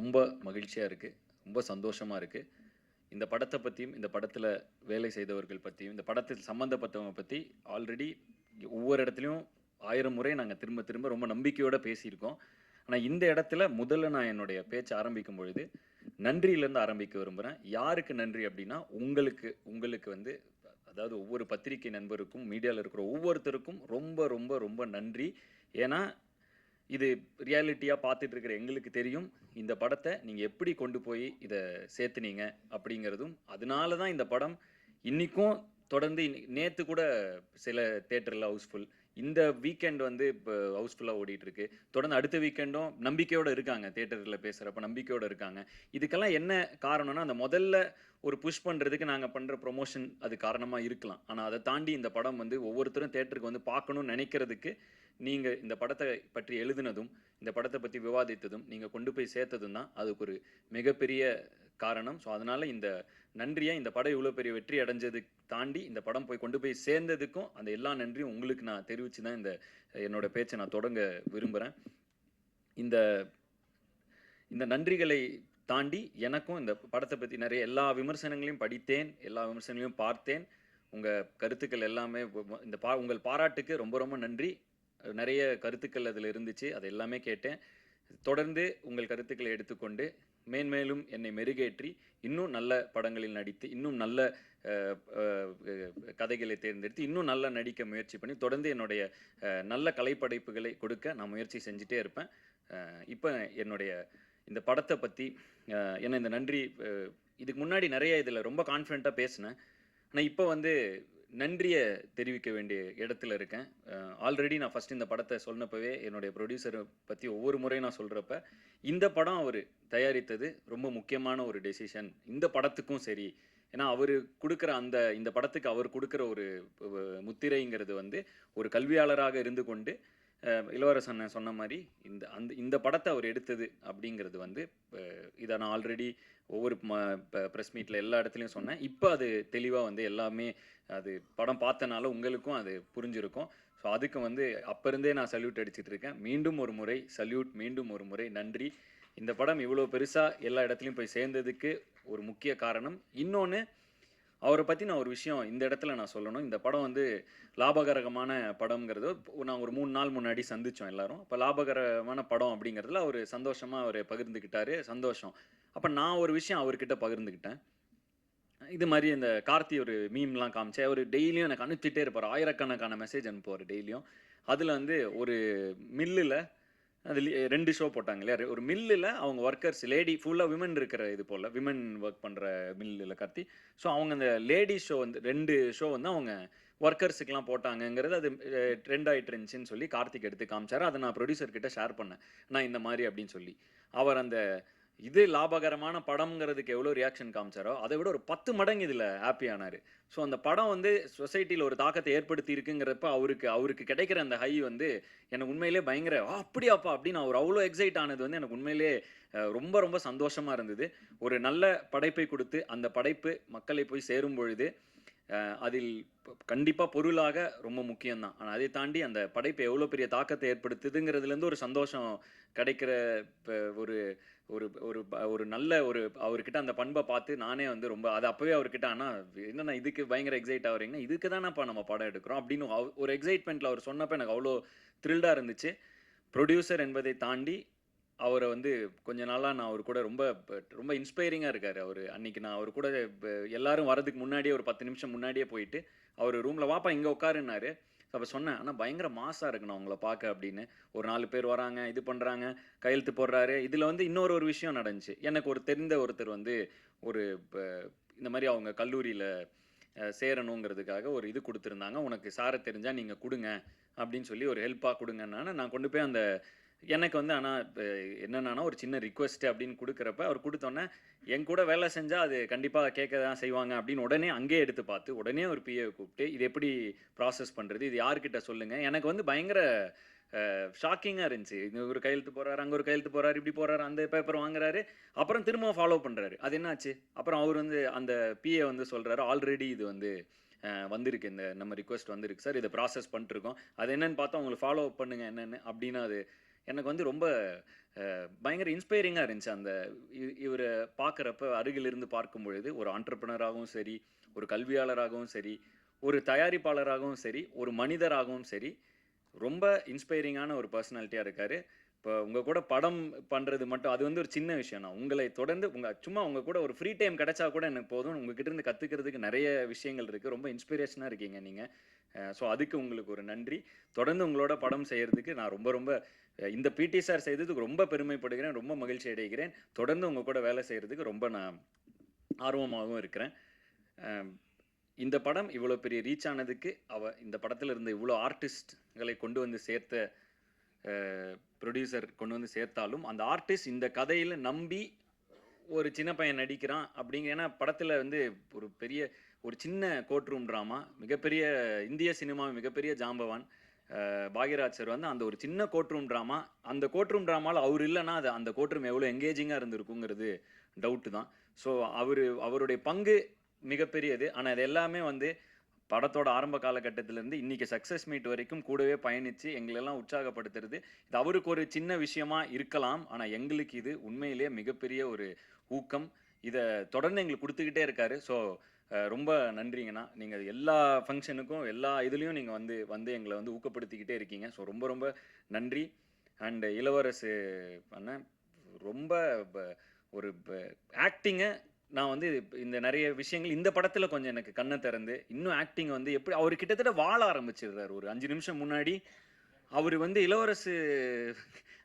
ரொம்ப மகிழ்ச்சியா இருக்கு. ரொம்ப சந்தோஷமா இருக்கு. இந்த படத்த பத்தியும், இந்த படத்துல வேலை செய்தவர்கள் பத்தியும், இந்த படத்தில் சம்மந்தப்பட்டவங்க பத்தி ஆல்ரெடி ஒவ்வொரு இடத்துலயும் 1000 முறை நாங்க திரும்ப திரும்ப ரொம்ப நம்பிக்கையோட பேசியிருக்கோம். ஆனா இந்த இடத்துல முதல்ல நான் என்னுடைய பேச்ச ஆரம்பிக்கும் பொழுது, நன்றியிலிருந்து ஆரம்பிக்க விரும்புறேன். யாருக்கு நன்றி அப்டின்னா, உங்களுக்கு உங்களுக்கு வந்து அதாவது ஒவ்வொரு பத்திரிகை நண்பருக்கும், மீடியால இருக்கிற ஒவ்வொருத்தருக்கும் ரொம்ப ரொம்ப ரொம்ப நன்றி. ஏன்னா இது ரியாலிட்டியா பார்த்துட்டு இருக்கிற எங்களுக்கு தெரியும். இந்த படத்த நீங்க எப்படி கொண்டு போய் இத சேர்த்துனீங்க அப்படிங்கிறதும், அதனால தான் இந்த படம் இன்னிக்கும் தொடர்ந்து நேத்து கூட சில தியேட்டர்ல ஹவுஸ்ஃபுல். இந்த வீக்கெண்ட் வந்து இப்ப ஹவுஸ்ஃபுல்லா ஓடிட்டு இருக்கு. தொடர்ந்து அடுத்த வீக்கெண்டும் நம்பிக்கையோட இருக்காங்க. தியேட்டர்ல பேசுறப்ப நம்பிக்கையோட இருக்காங்க. இதுக்கெல்லாம் என்ன காரணம்னா, அந்த முதல்ல ஒரு புஷ் பண்றதுக்கு நாங்க பண்ற புரமோஷன் அது காரணமா இருக்கலாம். ஆனா அத தாண்டி இந்த படம் வந்து ஒவ்வொருத்தரும் தியேட்டருக்கு வந்து பார்க்கணும்னு நெனைக்கிறதுக்கு நீங்க இந்த படத்த பற்றி எழுதினதும், இந்த படத்த பத்தி விவாதித்ததும், நீங்க கொண்டு போய் சேர்த்ததும் தான் அதுக்கு ஒரு மிகப்பெரிய காரணம். ஸோ, அதனால இந்த நன்றிய இந்த படம் இவ்வளோ பெரிய வெற்றி அடைஞ்சதுக்கு தாண்டி, இந்த படம் போய் கொண்டு போய் சேர்ந்ததுக்கும், அந்த எல்லா நன்றியும் உங்களுக்கு நான் தெரிவிச்சு தான் இந்த என்னோட பேச்ச நான் தொடங்க விரும்புறேன். இந்த இந்த நன்றிகளை தாண்டி எனக்கும் இந்த படத்த பத்தி நெறைய எல்லா விமர்சனங்களையும் படித்தேன். எல்லா விமர்சனங்களையும் பார்த்தேன். உங்க கருத்துக்கள் எல்லாமே இந்த உங்கள் பாராட்டுக்கு ரொம்ப ரொம்ப நன்றி. நெறைய கருத்துக்கள் அதில இருந்துச்சு. அது எல்லாமே கேட்டேன். தொடர்ந்து உங்கள் கருத்துக்களை எடுத்துக்கொண்டு, மேன்மேலும் என்னை மெருகேற்றி, இன்னும் நல்ல படங்களில் நடித்து, இன்னும் நல்ல அ அ கதைகளை தேர்ந்தெடுத்து, இன்னும் நல்லா நடிக்க முயற்சி பண்ணி, தொடர்ந்து என்னுடைய நல்ல கலைப்படைப்புகளை கொடுக்க நான் முயற்சி செஞ்சுட்டே இருப்பேன். இப்ப என்னுடைய இந்த படத்த பத்தி ஏன்னா இந்த நன்றி இதுக்கு முன்னாடி நெறைய இதில ரொம்ப கான்ஃபிடென்ட்டா பேசினேன். ஆனா இப்ப வந்து நன்றிய தெரிவிக்க வேண்டிய இடத்துல இருக்கேன். ஆல்ரெடி நான் ஃபர்ஸ்ட் இந்த படத்த சொன்னப்பவே, என்னுடைய புரொடியூசர பத்தி ஒவ்வொரு முறையும் நான் சொல்றப்ப, இந்த படம் அவரு தயாரித்தது ரொம்ப முக்கியமான ஒரு டெசிஷன். இந்த படத்துக்கும் சரி. ஏன்னா, அவரு குடுக்குற இந்த படத்துக்கு அவர் குடுக்குற ஒரு முத்திரைங்கிறது வந்து, ஒரு கல்வியாளராக இருந்து கொண்டு, இளவரசன் அண்ணன் சொன்ன மாரி, இந்த படத்த அவர் எடுத்தது அப்படிங்கிறது வந்து, இத நான் ஆல்ரெடி ஒவ்வொரு பிரஸ் மீட்ல எல்லா இடத்துலயும் சொன்னேன். இப்ப அது தெளிவா வந்து எல்லாமே அது படம் பார்த்தனால உங்களுக்கும் அது புரிஞ்சிருக்கும். ஸோ அதுக்கு வந்து அப்ப இருந்தே நான் சல்யூட் அடிச்சுட்டு இருக்கேன். மீண்டும் ஒரு முறை சல்யூட், மீண்டும் ஒரு முறை நன்றி. இந்த படம் இவ்வளோ பெருசா எல்லா இடத்துலயும் போய் சேர்ந்ததுக்கு ஒரு முக்கிய காரணம். இன்னொன்னு அவர பத்தி நான் ஒரு விஷயம் இந்த இடத்துல நான் சொல்லணும். இந்த படம் வந்து லாபகரமான படம்ங்கிறது நான் ஒரு 3 நாள் முன்னாடி சந்திச்சோம் எல்லாரும். அப்ப லாபகரமான படம் அப்படிங்கிறதுல அவரு சந்தோஷமா அவரு பகிர்ந்துக்கிட்டாரு. சந்தோஷம். அப்ப நான் ஒரு விஷயம் அவர்கிட்ட பகிர்ந்துக்கிட்டேன். இது மாரி இந்த கார்த்தி ஒரு மீம்லாம் காமிச்சு, அவரு டெய்லியும் எனக்கு அனுப்பிச்சிட்டே இருப்பாரு. ஆயிரக்கணக்கான மெசேஜ் அனுப்புவாரு டெய்லியும். அதுல வந்து ஒரு மில்லுல அதுல 2 ஷோ போட்டாங்க இல்லையா? ஒரு மில்லுல அவங்க வொர்க்கர்ஸ் லேடி ஃபுல்லா விமன் இருக்கிற இது போல. விமன் வொர்க் பண்ற மில்லுல கார்த்தி. ஸோ அவங்க அந்த லேடீஸ் ஷோ வந்து 2 ஷோ வந்து அவங்க வொர்க்கர்ஸுக்குலாம் போட்டாங்கங்கிறது அது ட்ரெண்ட் ஆயிட்டு இருந்துச்சுன்னு சொல்லி கார்த்திக் எடுத்து காமிச்சாரு. அத நான் புரொடியூசர் கிட்ட ஷேர் பண்ணேன். நான் இந்த மாரி அப்படின்னு சொல்லி. அவர் அந்த இது லாபகரமான படம்ங்கிறதுக்கு எவ்வளோ ரியாக்ஷன் காமிச்சாரோ, அத விட ஒரு 10 மடங்கு இதுல ஹேப்பி ஆனாரு. ஸோ அந்த படம் வந்து சொசைட்டில ஒரு தாக்கத்த ஏற்படுத்தி இருக்குங்கிறப்ப, அவருக்கு அவருக்கு கிடைக்கிற அந்த ஹை வந்து எனக்கு உண்மையிலேயே பயங்கர அப்படியாப்பா! அப்படின்னு அவர் அவ்ளோ எக்ஸைட் ஆனது வந்து எனக்கு உண்மையிலேயே ரொம்ப ரொம்ப சந்தோஷமா இருந்தது. ஒரு நல்ல படைப்பை குடுத்து, அந்த படைப்பு மக்களை போய் சேரும் பொழுது, அதில் கண்டிப்பா பொருளாக ரொம்ப முக்கியம் தான். ஆனா அதை தாண்டி அந்த படைப்பு எவ்வளோ பெரிய தாக்கத்த ஏற்படுத்துதுங்கிறதுலருந்து ஒரு சந்தோஷம் கிடைக்கிற இப்ப ஒரு ஒரு ஒரு ஒரு நல்ல ஒரு அவர்கிட்ட அந்த பண்ப பார்த்து நானே வந்து ரொம்ப அது அப்பவே அவர்கிட்ட "அண்ணா என்னண்ணா இதுக்கு பயங்கர எக்ஸைட் ஆகுறீங்கன்னா, இதுக்கு தானப்பா நம்ம படம் எடுக்கிறோம்." அப்படின்னு ஒரு எக்ஸைட்மென்ட்ல அவர் சொன்னப்ப எனக்கு அவ்ளோ த்ரில்டா இருந்துச்சு. புரொடியூசர் என்பதை தாண்டி அவர வந்து கொஞ்ச நாளா நான் அவரு கூட ரொம்ப இன்ஸ்பைரிங்கா இருக்காரு அவரு. அன்னைக்கு நான் அவரு கூட ப எல்லாரும் வரதுக்கு முன்னாடியே ஒரு 10 நிமிஷம் முன்னாடியே போயிட்டு, அவரு ரூம்ல "வாப்பா இங்க உட்காருன்னாரு." அப்ப சொன்னேன், "அண்ணா பயங்கர மாஸா இருக்குண்ணா உங்கள பார்க்க" அப்படின்னு. ஒரு 4 பேர் வராங்க, இது பண்றாங்க, கையெழுத்து போடுறாரு. இதுல வந்து இன்னொரு விஷயம் நடந்துச்சு. எனக்கு ஒரு தெரிந்த ஒருத்தர் வந்து ஒரு ப இந்த மாரி அவங்க கல்லூரியில சேரணுங்கிறதுக்காக ஒரு இது குடுத்திருந்தாங்க. "உனக்கு சார தெரிஞ்சா நீங்க குடுங்க" அப்படின்னு சொல்லி ஒரு ஹெல்ப்பா குடுங்கன்னான, நான் கொண்டு போய் அந்த எனக்கு வந்து ஆனா இப்ப என்னன்னான்னா, ஒரு சின்ன ரிக்வெஸ்ட் அப்படின்னு குடுக்குறப்ப, அவர் குடுத்தோனே, என் கூட வேலை செஞ்சா அது கண்டிப்பா கேட்க தான் செய்வாங்க அப்படின்னு உடனே அங்கேயே எடுத்து பார்த்து, உடனே ஒரு பிஏவ கூப்பிட்டு, "இது எப்படி ப்ராசஸ் பண்றது? இது யார்கிட்ட சொல்லுங்க?" எனக்கு வந்து பயங்கர ஷாக்கிங்கா இருந்துச்சு. இங்க ஒரு கையெழுத்து போடுறாரு, அங்க ஒரு கையெழுத்து போடுறாரு, இப்படி போடுறாரு, அந்த பேப்பர் வாங்குறாரு. அப்புறம் திரும்பவும் ஃபாலோ பண்றாரு. அது என்னாச்சு? அப்புறம் அவரு வந்து அந்த பிஏ வந்து சொல்றாரு, "ஆல்ரெடி இது வந்து வந்திருக்கு. நம்ம ரிக்வெஸ்ட் வந்திருக்கு சார். இத ப்ராசஸ் பண்ணிட்டுருக்கோம். அது என்னன்னு பார்த்தா உங்களுக்கு ஃபாலோ அப் பண்ணுங்க என்னன்னு" அப்படின்னு அது எனக்கு வந்து ரொம்ப பயங்கர இன்ஸ்பைரிங்காக இருந்துச்சு. அந்த இவரை பார்க்குறப்ப அருகிலிருந்து பார்க்கும் பொழுது ஒரு ஆண்டர்ப்ரனராகவும் சரி, ஒரு கல்வியாளராகவும் சரி, ஒரு தயாரிப்பாளராகவும் சரி, ஒரு மனிதராகவும் சரி, ரொம்ப இன்ஸ்பைரிங்கான ஒரு பர்சனாலிட்டியா இருக்காரு. இப்போ உங்க கூட படம் பண்றது மட்டும் அது வந்து ஒரு சின்ன விஷயம் தான். உங்களை தொடர்ந்து சும்மா உங்க கூட ஒரு ஃப்ரீ டைம் கிடைச்சா கூட எனக்கு போதும். உங்ககிட்ட இருந்து கத்துக்கிறதுக்கு நெறைய விஷயங்கள் இருக்கு. ரொம்ப இன்ஸ்பிரேஷனா இருக்கீங்க நீங்க. ஸோ அதுக்கு உங்களுக்கு ஒரு நன்றி. தொடர்ந்து உங்களோட படம் செய்யறதுக்கு நான் ரொம்ப ரொம்ப இந்த பிடி சார் செய்ததுக்கு ரொம்ப பெருமைப்படுகிறேன். ரொம்ப மகிழ்ச்சி அடைகிறேன். தொடர்ந்து உங்க கூட வேலை செய்யறதுக்கு ரொம்ப நான் ஆர்வமாகவும் இருக்கிறேன். அ இந்த படம் இவ்வளோ பெரிய ரீச் ஆனதுக்கு இந்த படத்துல இருந்த இவ்வளோ ஆர்டிஸ்ட்களை கொண்டு வந்து சேர்த்த ப்ரொடியூசர் கொண்டு வந்து சேர்த்தாலும், அந்த ஆர்டிஸ்ட் இந்த கதையில நம்பி ஒரு சின்ன பையன் நடிக்கிறான் அப்படிங்க. ஏன்னா படத்துல வந்து ஒரு சின்ன கோர்ட் ரூம் ட்ராமா, மிகப்பெரிய இந்திய சினிமா மிகப்பெரிய ஜாம்பவான் பாக்யராஜ் சார் வந்து அந்த ஒரு சின்ன கோர்ட் ரூம் ட்ராமா, அந்த கோர்ட் ரூம் ட்ராமால அவர் இல்லைன்னா அது அந்த கோர்ட் ரூம் எவ்வளோ எங்கேஜிங்காக இருந்திருக்குங்கிறது டவுட்டு தான். ஸோ அவருடைய பங்கு மிகப்பெரியது. ஆனால் இது எல்லாமே வந்து படத்தோட ஆரம்ப காலகட்டத்திலேருந்து இன்னைக்கு சக்ஸஸ் மீட் வரைக்கும் கூடவே பயணித்து எங்களெல்லாம் உற்சாகப்படுத்துறது இது அவருக்கு ஒரு சின்ன விஷயமா இருக்கலாம். ஆனால் எங்களுக்கு இது உண்மையிலேயே மிகப்பெரிய ஒரு ஊக்கம். இதை தொடர்ந்து எங்களுக்கு கொடுத்துக்கிட்டே இருக்காரு. ஸோ ரொம்ப நன்றிங்கண்ணா. நீங்கள் எல்லா ஃபங்க்ஷனுக்கும் எல்லா இதுலேயும் நீங்கள் வந்து வந்து எங்களை வந்து ஊக்கப்படுத்திக்கிட்டே இருக்கீங்க. ஸோ ரொம்ப ரொம்ப நன்றி. அண்ட் இளவரசு அண்ணன் ரொம்ப ஒரு ஆக்டிங்கை நான் வந்து இந்த நிறைய விஷயங்கள் இந்த படத்துல கொஞ்சம் எனக்கு கண்ணை திறந்து இன்னும் ஆக்டிங் வந்து எப்படி அவர் கிட்டத்தட்ட வாழ ஆரம்பிச்சிடுறாரு. ஒரு 5 நிமிஷம் முன்னாடி அவர் வந்து இளவரசு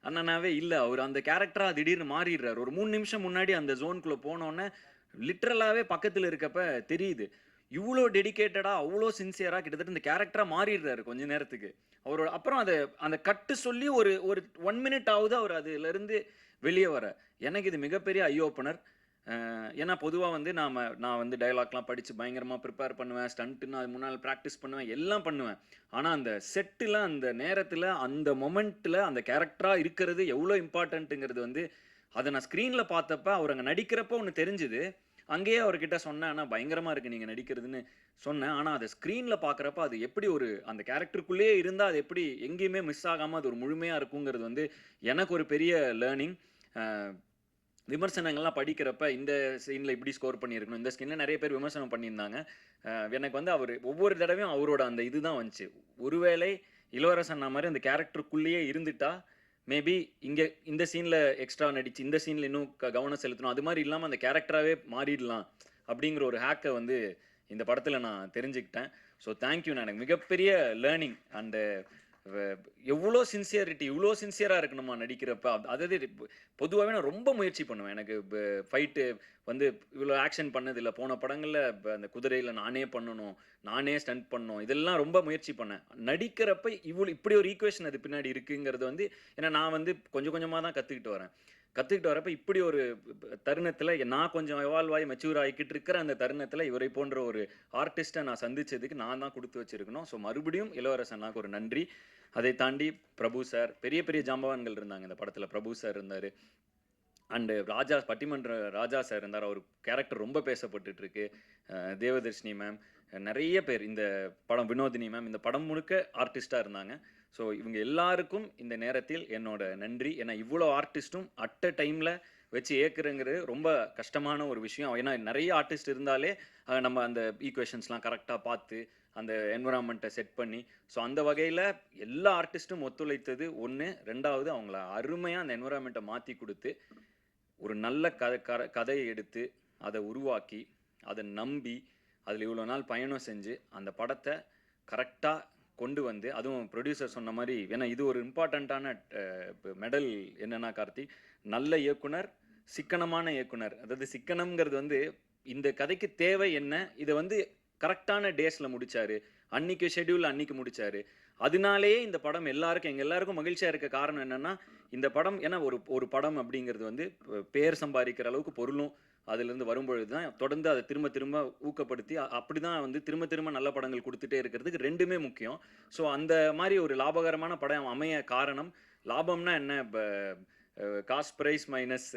அண்ணனாவே இல்ல. அவர் அந்த கேரக்டரா திடீர்னு மாறிடுறாரு. ஒரு 3 நிமிஷம் முன்னாடி அந்த ஜோனுக்குள்ள போனோன்னே லிட்டரலாவே பக்கத்துல இருக்கப்ப தெரியுது. இவ்வளோ டெடிகேட்டடா, அவ்வளோ சின்சியரா கிட்டத்தட்ட இந்த கேரக்டரா மாறிடுறாரு கொஞ்ச நேரத்துக்கு. அவரோட அப்புறம் அந்த கட்டு சொல்லி ஒரு ஒரு 1 மினிட் ஆகுது அவர் அதுலருந்து வெளியே வர. எனக்கு இது மிகப்பெரிய ஐ ஓப்பனர். ஏன்னா பொதுவா வந்து நான் வந்து டயலாக்லாம் படிச்சு பயங்கரமா ப்ரிப்பேர் பண்ணுவேன். ஸ்டண்ட்டுன்னு அது முன்னால பிராக்டிஸ் பண்ணுவேன். எல்லாம் பண்ணுவேன். ஆனா அந்த செட்டுல, அந்த நேரத்துல, அந்த மொமெண்ட்ல அந்த கேரக்டரா இருக்கிறது எவ்வளோ இம்பார்ட்டன்ட்ங்கிறது வந்து அத நான் ஸ்க்ரீன்ல பார்த்தப்ப, அவர் அங்க நடிக்கிறப்போ ஒண்ணு தெரிஞ்சுது. அங்கேயே அவர்கிட்ட சொன்னேன். ஆனா பயங்கரமா இருக்கு நீங்க நடிக்கிறதுன்னு சொன்னேன். ஆனா அத ஸ்க்ரீன்ல பார்க்குறப்ப அது எப்படி அந்த கேரக்டருக்குள்ளேயே இருந்தா அது எப்படி எங்கேயுமே மிஸ் ஆகாம அது ஒரு முழுமையா இருக்குங்கிறது வந்து எனக்கு ஒரு பெரிய லேர்னிங். அ விமர்சனங்கள்லாம் படிக்கிறப்ப, இந்த சீன்ல இப்படி ஸ்கோர் பண்ணியிருக்கணும். இந்த சீன்ல நெறைய பேர் விமர்சனம் பண்ணியிருந்தாங்க. எனக்கு வந்து ஒவ்வொரு தடவையும் அவரோட அந்த இதுதான் வந்துச்சு. ஒருவேளை இளவரசன் அண்ணா மாரி அந்த கேரக்டருக்குள்ளேயே இருந்துட்டா, மேபி இங்க இந்த சீன்ல எக்ஸ்ட்ரா நடிச்சு, இந்த சீன்ல இன்னும் கவனம் செலுத்தணும். அது மாரி இல்லாம அந்த கேரக்டராவே மாறிடலாம். அப்படிங்கிற ஒரு ஹேக்க வந்து இந்த படத்துல நான் தெரிஞ்சுக்கிட்டேன். So thank you. எனக்கு மிகப்பெரிய லேர்னிங். அந்த வ எவ்ளோ சின்சியாரிட்டி, இவ்ளோ சின்சியரா இருக்கணுமா நடிக்கிறப்ப. அதாவது பொதுவாவே நான் ரொம்ப முயற்சி பண்ணுவேன். எனக்கு ஃபைட்டு வந்து இவ்ளோ ஆக்ஷன் பண்ணதில்ல. போன படங்கள்ல அந்த குதிரையில நானே பண்ணணும், நானே ஸ்டண்ட் பண்ணணும். இதெல்லாம் ரொம்ப முயற்சி பண்ணேன். நடிக்கிறப்ப இப்படி ஒரு ஈக்குவேஷன் அது பின்னாடி இருக்குங்கிறது வந்து ஏன்னா நான் வந்து கொஞ்சம் கொஞ்சமா தான் கத்துக்கிட்டு வரேன். கத்துக்கிட்டு வரப்ப இப்படி ஒரு தருணத்துல நான் கொஞ்சம் எவால்வ் ஆகி மெச்சூர் ஆகிக்கிட்டு இருக்கிற அந்த தருணத்துல இவரை போன்ற ஒரு ஆர்டிஸ்ட்ட நான் சந்திச்சதுக்கு நான் தான் குடுத்து வச்சிருக்கணும். ஸோ மறுபடியும் இளவரசன் அண்ணாக்கு ஒரு நன்றி. அதை தாண்டி பிரபு சார், பெரிய பெரிய ஜாம்பவான்கள் இருந்தாங்க இந்த படத்துல. பிரபு சார் இருந்தாரு. அண்ட் பட்டிமன்ற ராஜா சார் இருந்தார். அவர் கேரக்டர் ரொம்ப பேசப்பட்டுட்டு இருக்கு. தேவதர்ஷினி மேம், நெறைய பேர் இந்த படம் வினோதினி மேம், இந்த படம் முழுக்க ஆர்டிஸ்ட்டா இருந்தாங்க. ஸோ இவங்க எல்லாருக்கும் இந்த நேரத்தில் என்னோட நன்றி. ஏன்னா இவ்வளோ ஆர்டிஸ்ட்டும் அட் அ டைம்ல வச்சு இயக்குறங்கிறது ரொம்ப கஷ்டமான ஒரு விஷயம். ஏன்னா நெறைய ஆர்டிஸ்ட் இருந்தாலே நம்ம அந்த ஈக்குவேஷன்ஸ்லாம் கரெக்ட்டா பார்த்து, அந்த என்விரான்மெண்ட்ட செட் பண்ணி, ஸோ அந்த வகையில எல்லா ஆர்டிஸ்ட்டும் ஒத்துழைத்தது 1. 2வது அவங்கள அருமையா அந்த என்விரான்மெண்ட்ட மாத்தி குடுத்து, ஒரு நல்ல கதைய எடுத்து, அத உருவாக்கி, அத நம்பி, அதுல இவ்வளோ நாள் பயணம் செஞ்சு, அந்த படத்த கரெக்ட்டா கொண்டு வந்து, அதுவும் புரொடியூசர் சொன்ன மாரி ஏன்னா இது ஒரு இம்பார்ட்டன்ட்டான மெடல் என்னன்னா கார்த்தி, நல்ல இயக்குனர், சிக்கனமான இயக்குனர். அதாவது சிக்கனம்ங்கிறது வந்து, இந்த கதைக்கு தேவை என்ன? இத வந்து கரெக்ட்டான டேஸ்ல முடிச்சாரு. அன்னைக்கு ஷெட்யூல்ல அன்னைக்கு முடிச்சாரு. அதனாலேயே இந்த படம் எங்க எல்லாருக்கும் மகிழ்ச்சியா இருக்க காரணம் என்னன்னா, இந்த படம் ஏன்னா ஒரு படம் அப்படிங்கிறது வந்து பேர் சம்பாதிக்கிற அளவுக்கு பொருளும் அதிலிருந்து வரும்பொழுது தான் தொடர்ந்து அதை திரும்ப திரும்ப ஊக்கப்படுத்தி அப்படிதான் வந்து திரும்ப திரும்ப நல்ல படங்கள் குடுத்துட்டே இருக்கிறதுக்கு 2மே முக்கியம். ஸோ அந்த மாரி ஒரு லாபகரமான படம் அமைய காரணம், லாபம்னா என்ன காஸ்ட் பிரைஸ் மைனஸ்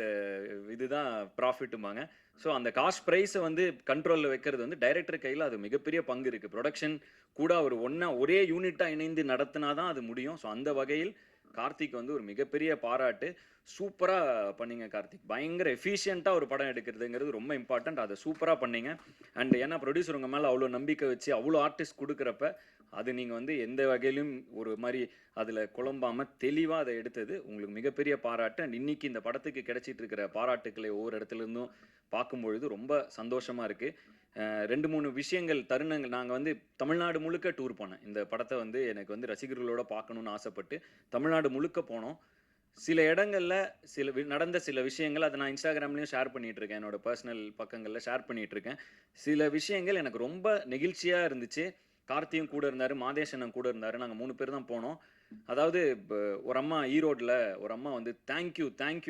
இதுதான் ப்ராஃபிட்டும்பாங்க. ஸோ அந்த காஸ்ட் பிரைஸை வந்து கண்ட்ரோல்ல வைக்கிறது வந்து டைரக்டர் கையில அது மிகப்பெரிய பங்கு இருக்கு. புரொடக்ஷன் கூட அவர் ஒரே யூனிட்டா இணைந்து நடத்தினா தான் அது முடியும். ஸோ அந்த வகையில் கார்த்திக் வந்து ஒரு மிகப்பெரிய பாராட்டு. சூப்பரா பண்ணீங்க கார்த்திக். பயங்கர எஃபிஷியன்ட்டா ஒரு படம் எடுக்கிறதுங்கிறது ரொம்ப இம்பார்ட்டன்ட். அத சூப்பரா பண்ணீங்க. அண்ட் ஏன்னா புரொடியூசர் உங்க மேல அவ்ளோ நம்பிக்கை வச்சு, அவ்ளோ ஆர்டிஸ்ட் குடுக்குறப்ப, அது நீங்க வந்து எந்த வகையிலும் ஒரு மாரி அதுல குழம்பாம தெளிவா அத எடுத்தது உங்களுக்கு மிகப்பெரிய பாராட்டு. அண்ட் இன்னைக்கு இந்த படத்துக்கு கிடைச்சிட்டு இருக்கிற பாராட்டுக்களை ஒவ்வொரு இடத்துல இருந்தும் பார்க்கும்பொழுது ரொம்ப சந்தோஷமா இருக்கு. 2, 3 விஷயங்கள், தருணங்கள் நாங்க வந்து தமிழ்நாடு முழுக்க டூர் போனேன். இந்த படத்த வந்து எனக்கு வந்து ரசிகர்களோட பார்க்கணும்னு ஆசைப்பட்டு, தமிழ்நாடு முழுக்க போனோம். சில இடங்கள்ல நடந்த சில விஷயங்கள் அத நான் Instagramலயும் ஷேர் பண்ணிட்டு இருக்கேன். என்னோட பெர்சனல் பக்கங்கள்ல ஷேர் பண்ணிட்டு இருக்கேன். சில விஷயங்கள் எனக்கு ரொம்ப நெகிழ்ச்சியா இருந்துச்சு. கார்த்தியும் கூட இருந்தாரு, மாதேஷ் அண்ணன் கூட இருந்தாரு. நாங்க 3 பேர் தான் போனோம். அதாவது ஒரு அம்மா ஈரோட்ல ஒரு அம்மா வந்து தேங்க் யூ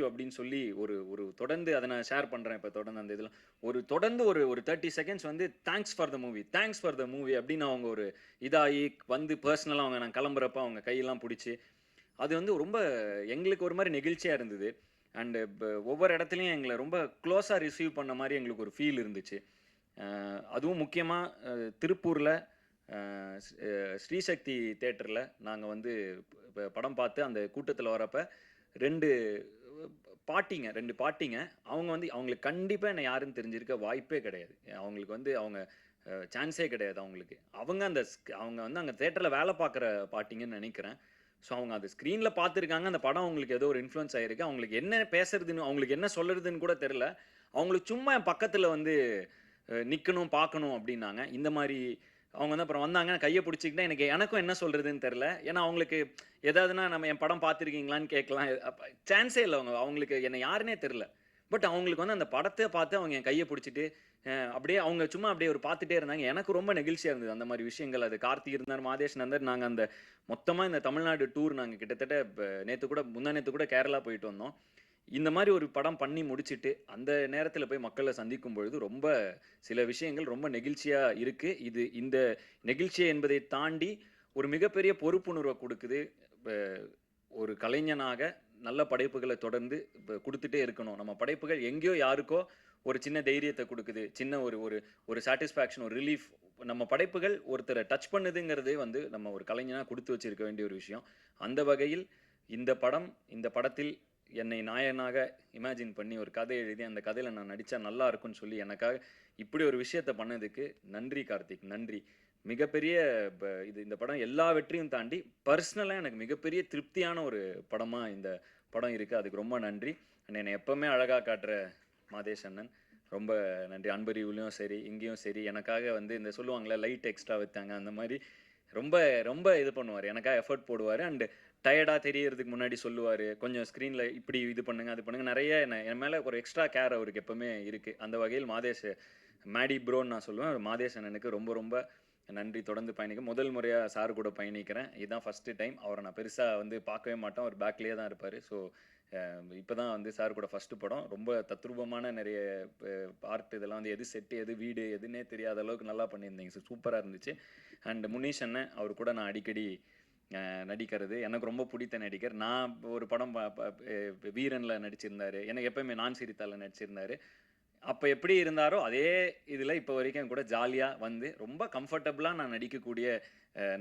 அப்படின்னு சொல்லி ஒரு ஒரு தொடர்ந்து அத நான் ஷேர் பண்றேன் இப்ப தொடர்ந்து அந்த இதுல. தொடர்ந்து ஒரு 30 செகண்ட்ஸ் வந்து தேங்க்ஸ் ஃபார் த மூவி அப்படின்னு அவங்க ஒரு இதாகி வந்து பெர்சனலா அவங்க நான் கிளம்புறப்ப அவங்க கையெல்லாம் புடிச்சு அது வந்து ரொம்ப எங்களுக்கு ஒரு மாரி நெகிழ்ச்சியா இருந்தது. அண்ட் ஒவ்வொரு இடத்துலயும் எங்கள ரொம்ப க்ளோஸா ரிசீவ் பண்ண மாரி எங்களுக்கு ஒரு ஃபீல் இருந்துச்சு. அதுவும் முக்கியமா திருப்பூர்ல அ ஸ் அ ஸ்ரீசக்தி தியேட்டர்ல நாங்க வந்து படம் பார்த்து அந்த கூட்டத்துல வரப்ப 2 2 பாட்டிங்க. அவங்க வந்து அவங்களுக்கு கண்டிப்பா என்ன யாருன்னு தெரிஞ்சிருக்க வாய்ப்பே கிடையாது. அவங்களுக்கு வந்து அவங்க சான்ஸே கிடையாது அவங்களுக்கு. அவங்க வந்து அங்க தியேட்டர்ல வேலை பார்க்குற பாட்டிங்கன்னு நெனைக்கிறேன். ஸோ அவங்க அது ஸ்க்ரீன்ல பார்த்துருக்காங்க. அந்த படம் அவங்களுக்கு ஏதோ ஒரு இன்ஃப்ளூயன்ஸ் ஆயிருக்கு. அவங்களுக்கு என்ன பேசுறதுன்னு, அவங்களுக்கு என்ன சொல்றதுன்னு கூட தெரியல. அவங்களுக்கு சும்மா என் பக்கத்துல வந்து நிக்கணும், பார்க்கணும் அப்டின்னாங்க. இந்த மாரி அவங்க வந்து அப்புறம் வந்தாங்க. கைய புடிச்சுக்கிட்டேன். எனக்கும் என்ன சொல்றதுன்னு தெரியல. ஏன்னா அவங்களுக்கு ஏதாவதுன்னா நம்ம என் படம் பார்த்துருக்கீங்களான்னு கேட்கலாம். சான்ஸே இல்ல அவங்களுக்கு என்ன யாருன்னே தெரியல. பட் அவங்களுக்கு வந்து அந்த படத்த பார்த்து அவங்க என் கைய புடிச்சுட்டு, அப்படியே அவங்க சும்மா அப்படியே ஒரு பார்த்துட்டே இருந்தாங்க. எனக்கு ரொம்ப நெகிழ்ச்சியா இருந்தது. அந்த மாரி விஷயங்கள். அது கார்த்தி இருந்தார், மாதேஷ் இருந்தார். நாங்க அந்த மொத்தமா இந்த தமிழ்நாடு டூர் நாங்க கிட்டத்தட்ட முந்தா நேத்து கூட கேரளா போயிட்டு வந்தோம். இந்த மாரி ஒரு படம் பண்ணி முடிச்சுட்டு, அந்த நேரத்தில போய் மக்கள சந்திக்கும் பொழுது, சில விஷயங்கள் ரொம்ப நெகிழ்ச்சியா இருக்கு. இந்த நெகிழ்ச்சி என்பதை தாண்டி, ஒரு மிகப்பெரிய பொறுப்புணர்வ குடுக்குது. ப ஒரு கலைஞனாக நல்ல படைப்புகள தொடர்ந்து குடுத்துட்டே இருக்கணும். நம்ம படைப்புகள் எங்கேயோ யாருக்கோ ஒரு சின்ன தைரியத்த குடுக்குது. சின்ன ஒரு ஒரு ஒரு சாட்டிஸ்ஃபேக்ஷன், ஒரு ரிலீஃப். நம்ம படைப்புகள் ஒருத்தர டச் பண்ணுதுங்கிறதே வந்து நம்ம ஒரு கலைஞனா குடுத்து வச்சிருக்க வேண்டிய ஒரு விஷயம். அந்த வகையில் இந்த படத்தில் என்னை நாயகனாக இமேஜின் பண்ணி ஒரு கதை எழுதி, அந்த கதையில நான் நடிச்சா நல்லா இருக்கும்ன்னு சொல்லி எனக்காக இப்படி ஒரு விஷயத்த பண்ணதுக்கு நன்றி கார்த்திக், நன்றி. மிகப்பெரிய இந்த படம் எல்லா வெற்றியும் தாண்டி, பர்சனலா எனக்கு மிகப்பெரிய திருப்தியான ஒரு படமா இந்த படம் இருக்கு. அதுக்கு ரொம்ப நன்றி. என்னை எப்பவுமே அழகா காட்டுற மாதேஷ் அண்ணன், ரொம்ப நன்றி. அன்பறிவுலயும் சரி, இங்கேயும் சரி, எனக்காக வந்து இந்த சொல்லுவாங்கல்ல, லைட் எக்ஸ்ட்ரா வச்சாங்க. அந்த மாரி ரொம்ப ரொம்ப இது பண்ணுவாரு. எனக்காக எஃபோர்ட் போடுவாரு. அண்ட் டயர்டா தெரியறதுக்கு முன்னாடி சொல்லுவாரு. கொஞ்சம் ஸ்க்ரீன்ல இப்படி இது பண்ணுங்க, அது பண்ணுங்க. நெறைய என் மேல ஒரு எக்ஸ்ட்ரா கேர் அவருக்கு எப்பவுமே இருக்கு. அந்த வகையில் மேடி ப்ரோன்னு நான் சொல்லுவேன். மாதேஷ் அண்ணனுக்கு ரொம்ப ரொம்ப நன்றி. தொடர்ந்து முதல் முறையா சார் கூட பயணிக்கிறேன். இதுதான் ஃபர்ஸ்ட் டைம். அவர நான் பெருசா வந்து பார்க்கவே மாட்டோம். அவர் பேக்லயே தான் இருப்பாரு. ஸோ இப்ப தான் வந்து சார் கூட ஃபர்ஸ்ட் படம். ரொம்ப தத்ரூபமான நெறைய ஆர்ட் இதெல்லாம் வந்து எது செட், எது வீடு, எதுன்னே தெரியாத அளவுக்கு நல்லா பண்ணியிருந்தீங்க. சூப்பரா இருந்துச்சு. அண்ட் முனீஷ் அண்ணன், அவர் கூட நான் அடிக்கடி நடிக்கிறது. எனக்கு ரொம்ப பிடித்த நடிகர். நான் ஒரு படம் ப ப வீரன்ல நடிச்சிருந்தாரு. எனக்கு எப்பவுமே நான் சிரித்தால்ல நடிச்சிருந்தாரு. அப்ப எப்படி இருந்தாரோ, அதே இதுல இப்ப வரைக்கும் என் கூட ஜாலியா வந்து, ரொம்ப கம்ஃபர்டபுளா நான் நடிக்கக்கூடிய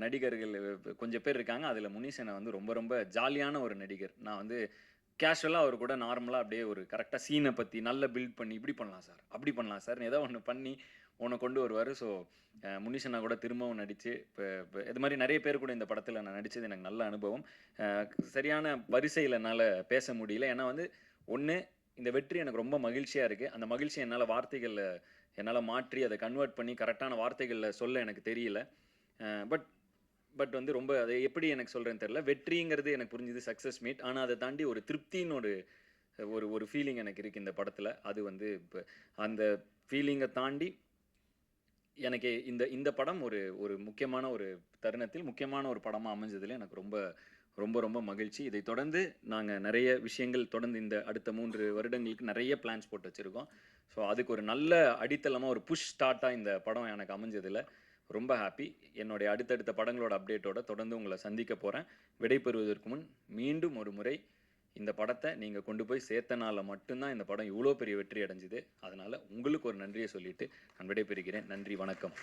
நடிகர்கள் கொஞ்சம் பேர் இருக்காங்க. அதுல முனிஷ் அண்ணன் வந்து ரொம்ப ரொம்ப ஜாலியான ஒரு நடிகர். நான் வந்து கேஷுவலா அவர் கூட நார்மலா அப்படியே ஒரு கரெக்ட்டா சீன பத்தி நல்லா பில்ட் பண்ணி, இப்படி பண்ணலாம் சார், அப்படி பண்ணலாம் சார்ன்னு ஏதோ ஒண்ணு பண்ணி ஒண்ண கொண்டு வருவாரு. ஸோ முனிஷ் அண்ணா கூட திரும்பவும் நடிச்சு, இப்ப இப்ப இது மாரி நெறைய பேர் கூட இந்த படத்துல நான் நடிச்சது எனக்கு நல்ல அனுபவம். அ சரியான வரிசையில என்னால பேச முடியல. ஏன்னா வந்து, ஒண்ணு இந்த வெற்றி எனக்கு ரொம்ப மகிழ்ச்சியா இருக்கு. அந்த மகிழ்ச்சிய என்னால மாற்றி அத கன்வெர்ட் பண்ணி கரெக்ட்டான வார்த்தைகள்ல சொல்ல எனக்கு தெரியல. அ பட் பட் வந்து ரொம்ப அத எப்படி எனக்கு சொல்றதுன்னு தெரியல. வெற்றிங்கிறது எனக்கு புரிஞ்சது சக்சஸ் மீட். ஆனா அத தாண்டி ஒரு திருப்தின்னு ஒரு ஒரு ஒரு ஃபீலிங் எனக்கு இருக்கு இந்த படத்துல. அது வந்து அந்த ஃபீலிங்க தாண்டி எனக்கு இந்த இந்த படம் ஒரு ஒரு முக்கியமான ஒரு தருணத்தில் முக்கியமான ஒரு படமா அமைஞ்சதுல எனக்கு ரொம்ப ரொம்ப ரொம்ப மகிழ்ச்சி. இதைத் தொடர்ந்து நாங்க நெறைய விஷயங்கள் தொடர்ந்து இந்த அடுத்த 3 வருடங்களுக்கு நெறைய பிளான்ஸ் போட்டு வச்சிருக்கோம். ஸோ அதுக்கு ஒரு நல்ல அடித்தளமா ஒரு புஷ் ஸ்டார்ட்டா இந்த படம் எனக்கு அமைஞ்சதுல ரொம்ப ஹாப்பி. என்னுடைய அடுத்தடுத்த படங்களோட அப்டேட்டோட தொடர்ந்து உங்கள சந்திக்க போறேன். விடைபெறுவதற்கு முன் மீண்டும் ஒரு முறை இந்த படத்த நீங்க கொண்டு போய் சேர்த்தனால மட்டும் தான் இந்த படம் இவ்ளோ பெரிய வெற்றி அடைஞ்சது. அதனால உங்களுக்கு ஒரு நன்றிய சொல்லிட்டு நான் விடைபெறுகிறேன். நன்றி, வணக்கம்.